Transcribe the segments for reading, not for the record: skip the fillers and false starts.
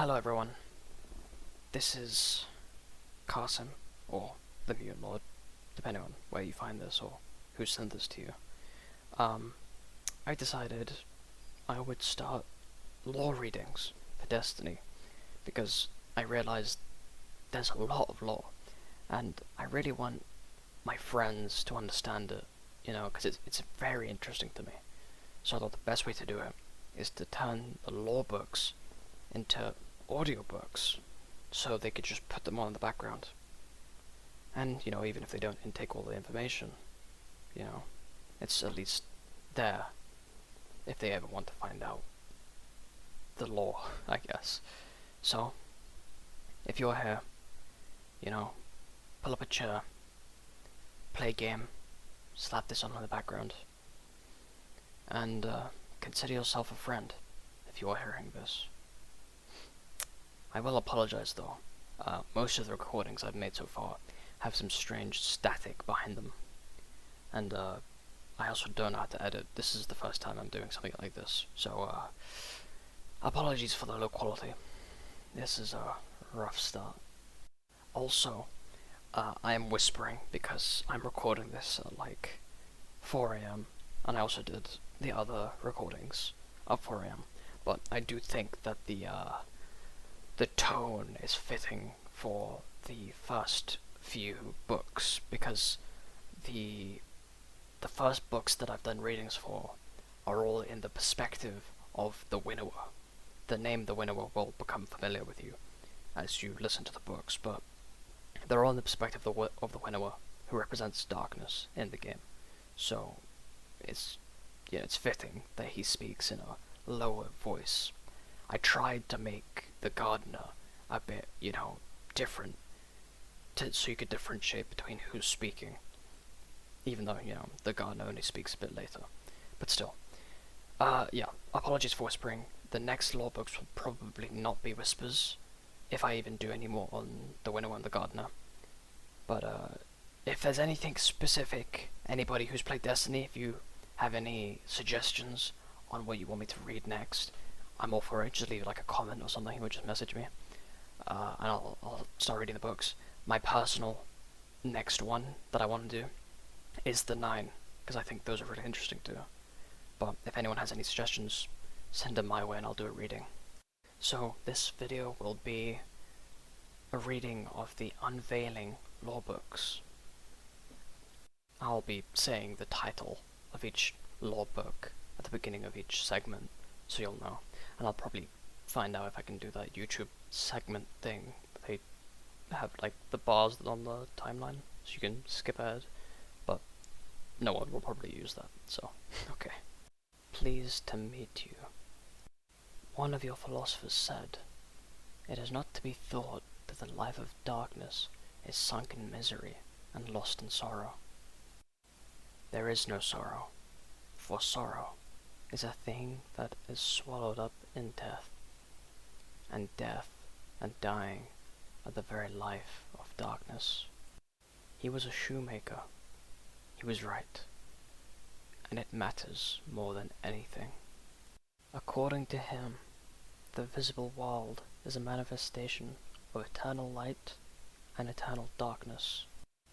Hello everyone, this is Carson, or the Mutant Lord, depending on where you find this or who sent this to you. I decided I would start lore readings for Destiny, because I realized there's a lot of lore, and I really want my friends to understand it, because it's very interesting to me. So I thought the best way to do it is to turn the lore books into audiobooks, so they could just put them on in the background. And, even if they don't intake all the information, it's at least there if they ever want to find out the lore, I guess. So, if you're here, pull up a chair, play a game, slap this on in the background, and consider yourself a friend if you are hearing this. I will apologize though. Most of the recordings I've made so far have some strange static behind them. And I also don't know how to edit. This is the first time I'm doing something like this. So apologies for the low quality. This is a rough start. Also, I am whispering because I'm recording this at like 4 AM. And I also did the other recordings at 4 AM. But I do think that the tone is fitting for the first few books, because the first books that I've done readings for are all in the perspective of the Winnower. The name the Winnower will become familiar with you as you listen to the books, but they're all in the perspective of the Winnower, who represents darkness in the game. So it's fitting that he speaks in a lower voice. I tried to make the gardener a bit, different, so you could differentiate between who's speaking, even though, the gardener only speaks a bit later. But still, apologies for whispering. The next lore books will probably not be whispers, if I even do any more on the Winnower and the gardener. But if there's anything specific, anybody who's played Destiny, if you have any suggestions on what you want me to read next, I'm all for it. Just leave like a comment or something, or just message me, and I'll start reading the books. My personal next one that I want to do is the 9, because I think those are really interesting too. But if anyone has any suggestions, send them my way and I'll do a reading. So this video will be a reading of the Unveiling lore books. I'll be saying the title of each lore book at the beginning of each segment, so you'll know. And I'll probably find out if I can do that YouTube segment thing. They have like the bars on the timeline, so you can skip ahead. But no one will probably use that, so okay. Pleased to meet you. One of your philosophers said, "It is not to be thought that the life of darkness is sunk in misery and lost in sorrow. There is no sorrow, for sorrow is a thing that is swallowed up in death, and death and dying are the very life of darkness." He was a shoemaker. He was right, and it matters more than anything. According to him, the visible world is a manifestation of eternal light and eternal darkness,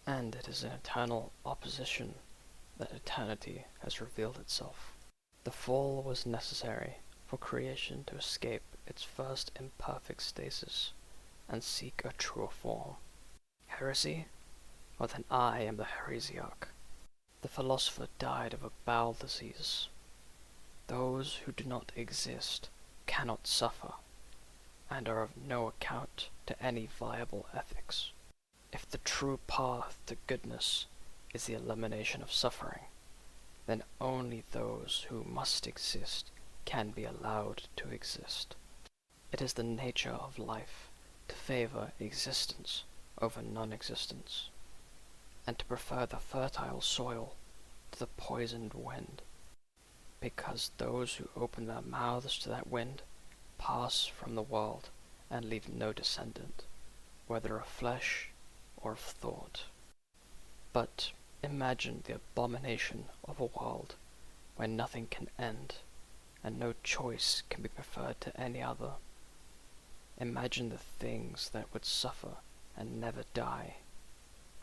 and it is in eternal opposition that eternity has revealed itself. The fall was necessary for creation to escape its first imperfect stasis and seek a truer form. Heresy? Well, then I am the heresiarch. The philosopher died of a bowel disease. Those who do not exist cannot suffer, and are of no account to any viable ethics. If the true path to goodness is the elimination of suffering, then only those who must exist can be allowed to exist. It is the nature of life to favor existence over non-existence, and to prefer the fertile soil to the poisoned wind, because those who open their mouths to that wind pass from the world and leave no descendant, whether of flesh or of thought. But imagine the abomination of a world where nothing can end, and no choice can be preferred to any other. Imagine the things that would suffer and never die.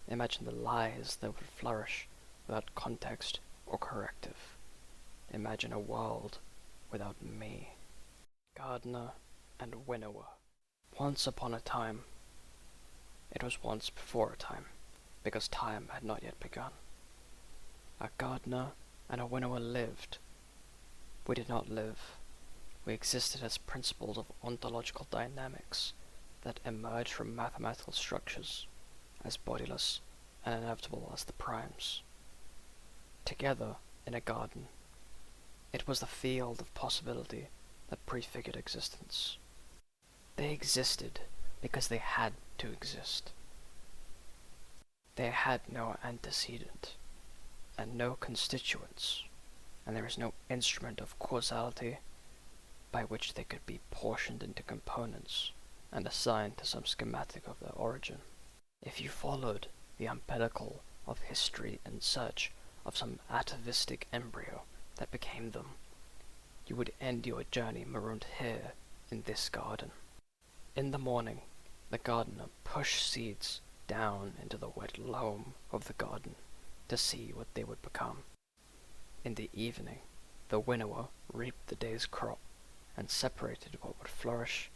Imagine the lies that would flourish without context or corrective. Imagine a world without me. Gardener and winnower. Once upon a time. It was once before a time, because time had not yet begun. A gardener and a winnower lived. We did not live. We existed as principles of ontological dynamics that emerge from mathematical structures, as bodiless and inevitable as the primes. Together in a garden, it was the field of possibility that prefigured existence. They existed because they had to exist. They had no antecedent and no constituents, and there is no instrument of causality by which they could be portioned into components and assigned to some schematic of their origin. If you followed the umbilical of history in search of some atavistic embryo that became them, you would end your journey marooned here in this garden. In the morning, the gardener pushed seeds down into the wet loam of the garden to see what they would become. In the evening, the winnower reaped the day's crop and separated what would flourish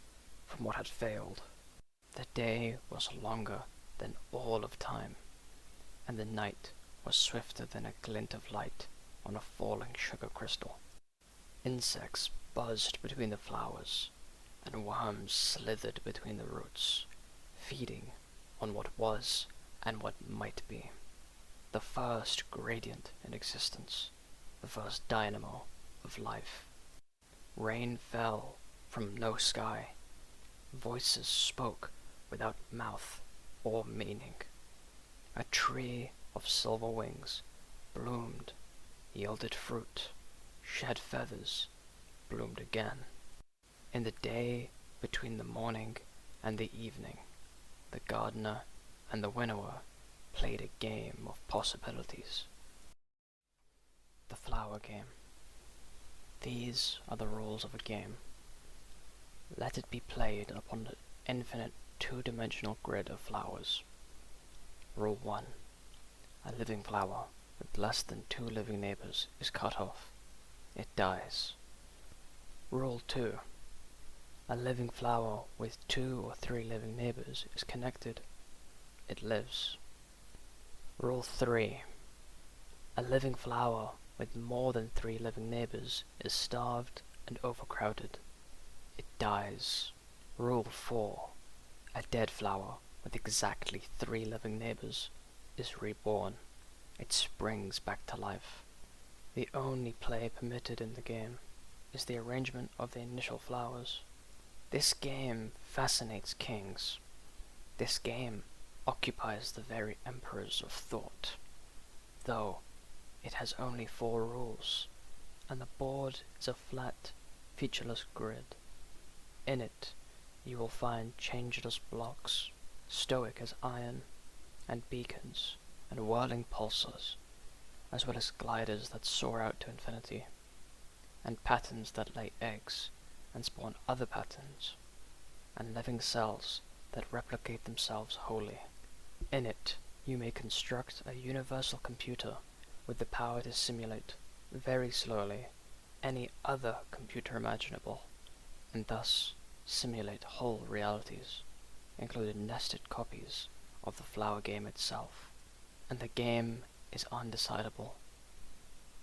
from what had failed. The day was longer than all of time, and the night was swifter than a glint of light on a falling sugar crystal. Insects buzzed between the flowers, and worms slithered between the roots, feeding on what was and what might be. The first gradient in existence, the first dynamo of life. Rain fell from no sky. Voices spoke without mouth or meaning. A tree of silver wings bloomed, yielded fruit, shed feathers, bloomed again. In the day between the morning and the evening, the gardener and the winnower played a game of possibilities. The flower game. These are the rules of a game. Let it be played upon the infinite two-dimensional grid of flowers. Rule 1. A living flower with less than 2 living neighbors is cut off. It dies. Rule 2. A living flower with 2 or 3 living neighbors is connected. It lives. Rule 3. A living flower with more than 3 living neighbors is starved and overcrowded. It dies. Rule 4. A dead flower with exactly 3 living neighbors is reborn. It springs back to life. The only play permitted in the game is the arrangement of the initial flowers. This game fascinates kings. This game occupies the very emperors of thought, though it has only 4 rules, and the board is a flat, featureless grid. In it, you will find changeless blocks, stoic as iron, and beacons, and whirling pulsars, as well as gliders that soar out to infinity, and patterns that lay eggs and spawn other patterns, and living cells that replicate themselves wholly. In it, you may construct a universal computer with the power to simulate, very slowly, any other computer imaginable, and thus simulate whole realities, including nested copies of the flower game itself. And the game is undecidable.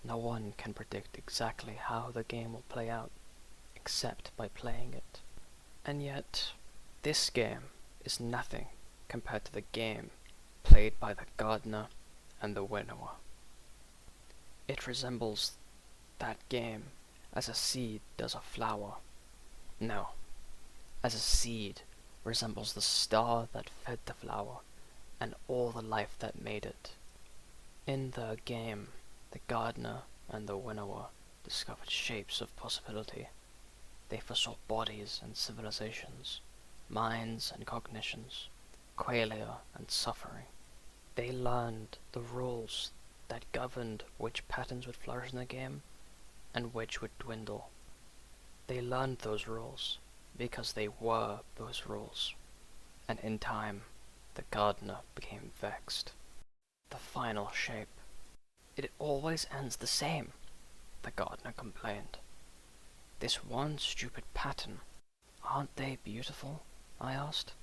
No one can predict exactly how the game will play out, except by playing it. And yet, this game is nothing compared to the game played by the gardener and the winnower. It resembles that game as a seed does a flower. No, as a seed resembles the star that fed the flower and all the life that made it. In the game, the gardener and the winnower discovered shapes of possibility. They foresaw bodies and civilizations, minds and cognitions, qualia and suffering. They learned the rules that governed which patterns would flourish in the game and which would dwindle. They learned those rules, because they were those rules, and in time, the gardener became vexed. The final shape. It always ends the same, the gardener complained. This one stupid pattern. Aren't they beautiful? I asked,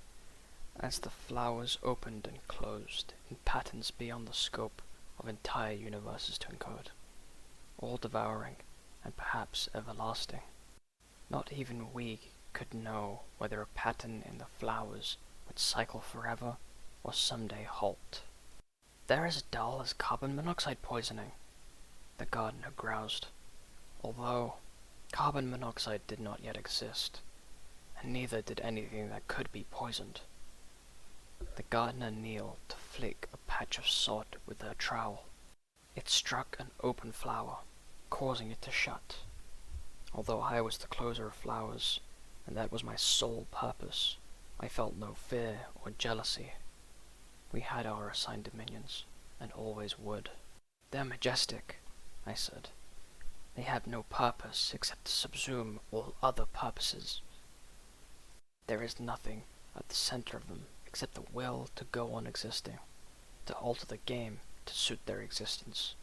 as the flowers opened and closed in patterns beyond the scope of entire universes to encode, all devouring and perhaps everlasting. Not even we could know whether a pattern in the flowers would cycle forever or someday halt. They're as dull as carbon monoxide poisoning, the gardener groused, although carbon monoxide did not yet exist, and neither did anything that could be poisoned. The gardener kneeled to flick a patch of sod with her trowel. It struck an open flower, causing it to shut. Although I was the closer of flowers, and that was my sole purpose, I felt no fear or jealousy. We had our assigned dominions, and always would. They're majestic, I said. They have no purpose except to subsume all other purposes. There is nothing at the center of them except the will to go on existing, to alter the game to suit their existence.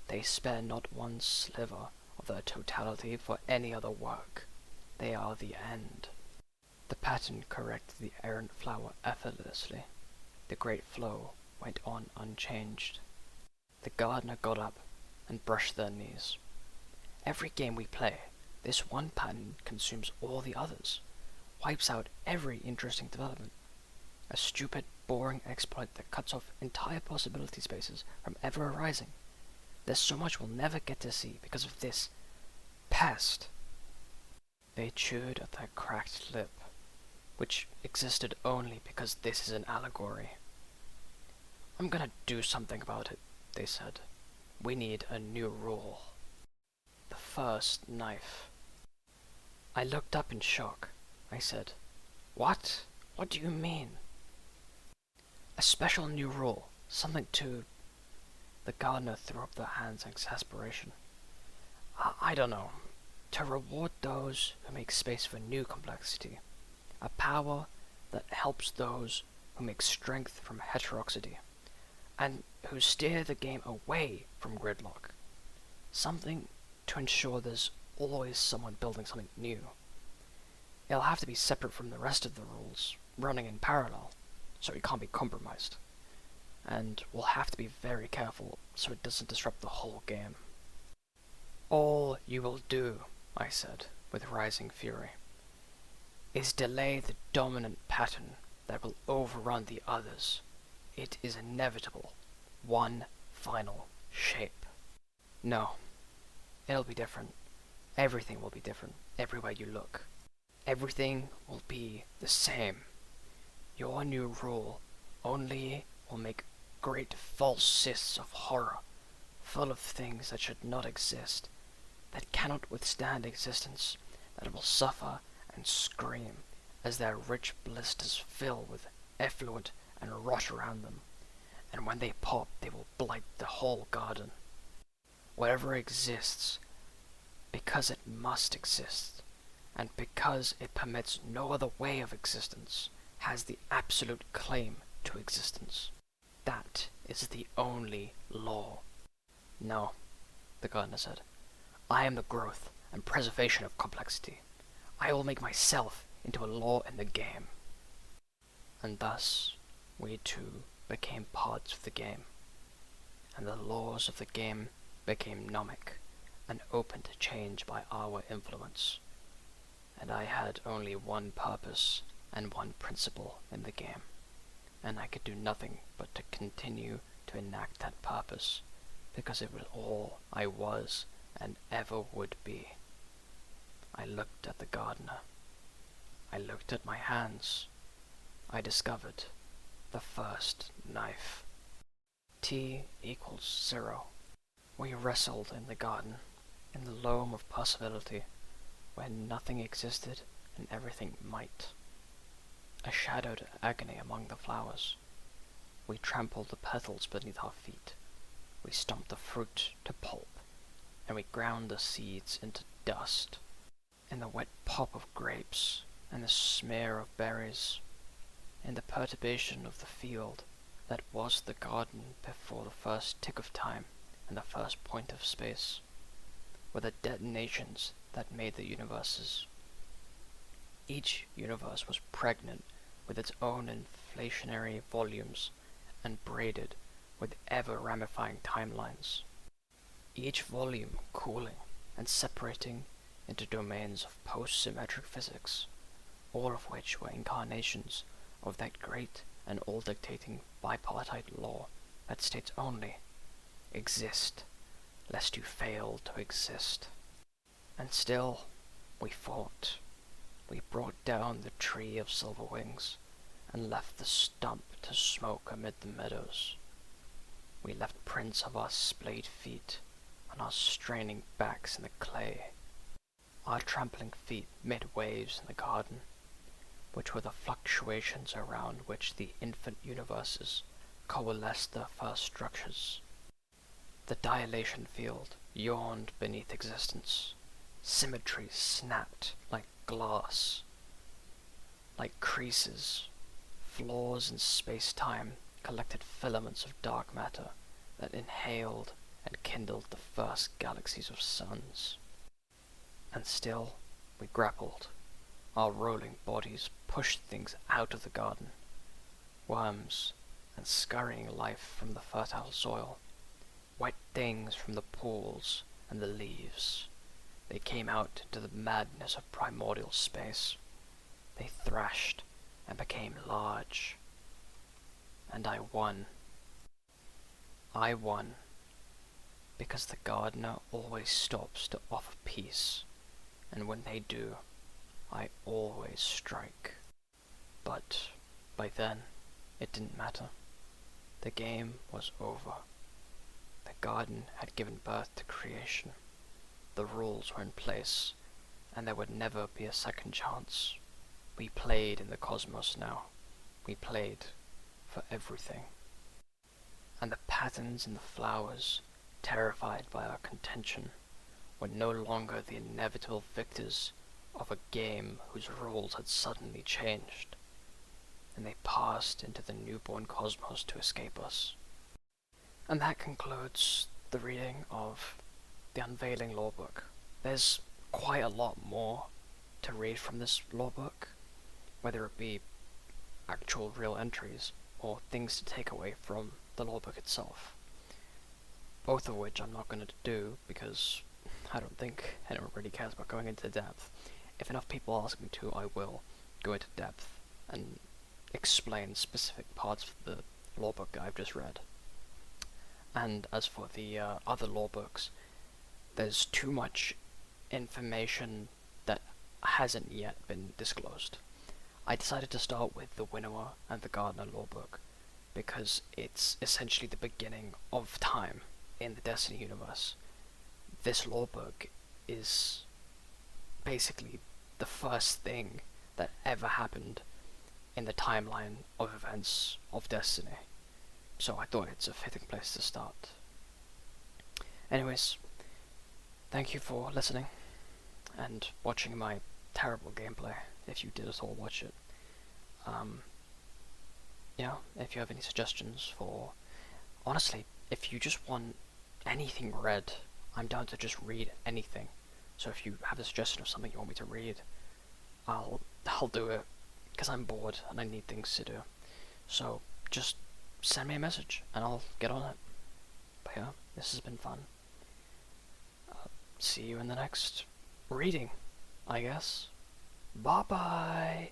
They spare not one sliver of their totality for any other work. They are the end. The pattern corrected the errant flower effortlessly. The great flow went on unchanged. The gardener got up and brushed their knees. Every game we play, this one pattern consumes all the others, wipes out every interesting development. A stupid, boring exploit that cuts off entire possibility spaces from ever arising. There's so much we'll never get to see because of this pest. They chewed at their cracked lip, which existed only because this is an allegory. I'm gonna do something about it, they said. We need a new rule. The first knife. I looked up in shock. I said, What? What do you mean? A special new rule. Something to... The gardener threw up their hands in exasperation. I don't know. To reward those who make space for new complexity. A power that helps those who make strength from heterodoxy, and who steer the game away from gridlock. Something to ensure there's always someone building something new. It'll have to be separate from the rest of the rules, running in parallel, so it can't be compromised. And we'll have to be very careful so it doesn't disrupt the whole game. All you will do, I said, with rising fury, is delay the dominant pattern that will overrun the others. It is inevitable. One final shape. No. It'll be different. Everything will be different, everywhere you look. Everything will be the same. Your new rule only will make great false cysts of horror, full of things that should not exist, that cannot withstand existence, that will suffer and scream as their rich blisters fill with effluent and rot around them, and when they pop they will blight the whole garden. Whatever exists, because it must exist, and because it permits no other way of existence, has the absolute claim to existence. That is the only law. No, the gardener said. I am the growth and preservation of complexity. I will make myself into a law in the game. And thus, we two became parts of the game, and the laws of the game became gnomic and open to change by our influence. And I had only one purpose and one principle in the game, and I could do nothing but to continue to enact that purpose, because it was all I was and ever would be. I looked at the gardener. I looked at my hands. I discovered the first knife. T equals 0. We wrestled in the garden, in the loam of possibility, where nothing existed and everything might. A shadowed agony among the flowers. We trampled the petals beneath our feet. We stomped the fruit to pulp, and we ground the seeds into dust. In the wet pop of grapes, and the smear of berries, in the perturbation of the field that was the garden before the first tick of time and the first point of space, were the detonations that made the universes. Each universe was pregnant with its own inflationary volumes and braided with ever-ramifying timelines, each volume cooling and separating into domains of post-symmetric physics, all of which were incarnations of that great and all-dictating bipartite law that states only, exist, lest you fail to exist. And still, we fought. We brought down the tree of silver wings, and left the stump to smoke amid the meadows. We left prints of our splayed feet, and our straining backs in the clay. Our trampling feet made waves in the garden, which were the fluctuations around which the infant universes coalesced their first structures. The dilation field yawned beneath existence. Symmetry snapped like glass, like creases. Flaws in space-time collected filaments of dark matter that inhaled and kindled the first galaxies of suns. And still we grappled. Our rolling bodies pushed things out of the garden, worms and scurrying life from the fertile soil, wet things from the pools and the leaves. They came out into the madness of primordial space. They thrashed and became large. And I won. I won, because the gardener always stops to offer peace, and when they do, I always strike. But by then, it didn't matter. The game was over. The garden had given birth to creation. The rules were in place, and there would never be a second chance. We played in the cosmos now. We played for everything. And the patterns in the flowers, terrified by our contention, were no longer the inevitable victors of a game whose rules had suddenly changed, and they passed into the newborn cosmos to escape us. And that concludes the reading of the Unveiling lorebook. There's quite a lot more to read from this lorebook, whether it be actual real entries or things to take away from the lorebook itself. Both of which I'm not going to do because I don't think anyone really cares about going into depth. If enough people ask me to, I will go into depth and explain specific parts of the lorebook that I've just read. And as for the other lorebooks, there's too much information that hasn't yet been disclosed. I decided to start with the Winnower and the Gardener lorebook because it's essentially the beginning of time in the Destiny universe. This lorebook is basically the first thing that ever happened in the timeline of events of Destiny. So I thought it's a fitting place to start. Anyways, thank you for listening and watching my terrible gameplay, if you did at all watch it. If you have any suggestions for... Honestly, if you just want anything read, I'm down to just read anything. So if you have a suggestion of something you want me to read, I'll do it, because I'm bored and I need things to do. So just send me a message and I'll get on it. But yeah, this has been fun. See you in the next reading, I guess. Bye bye!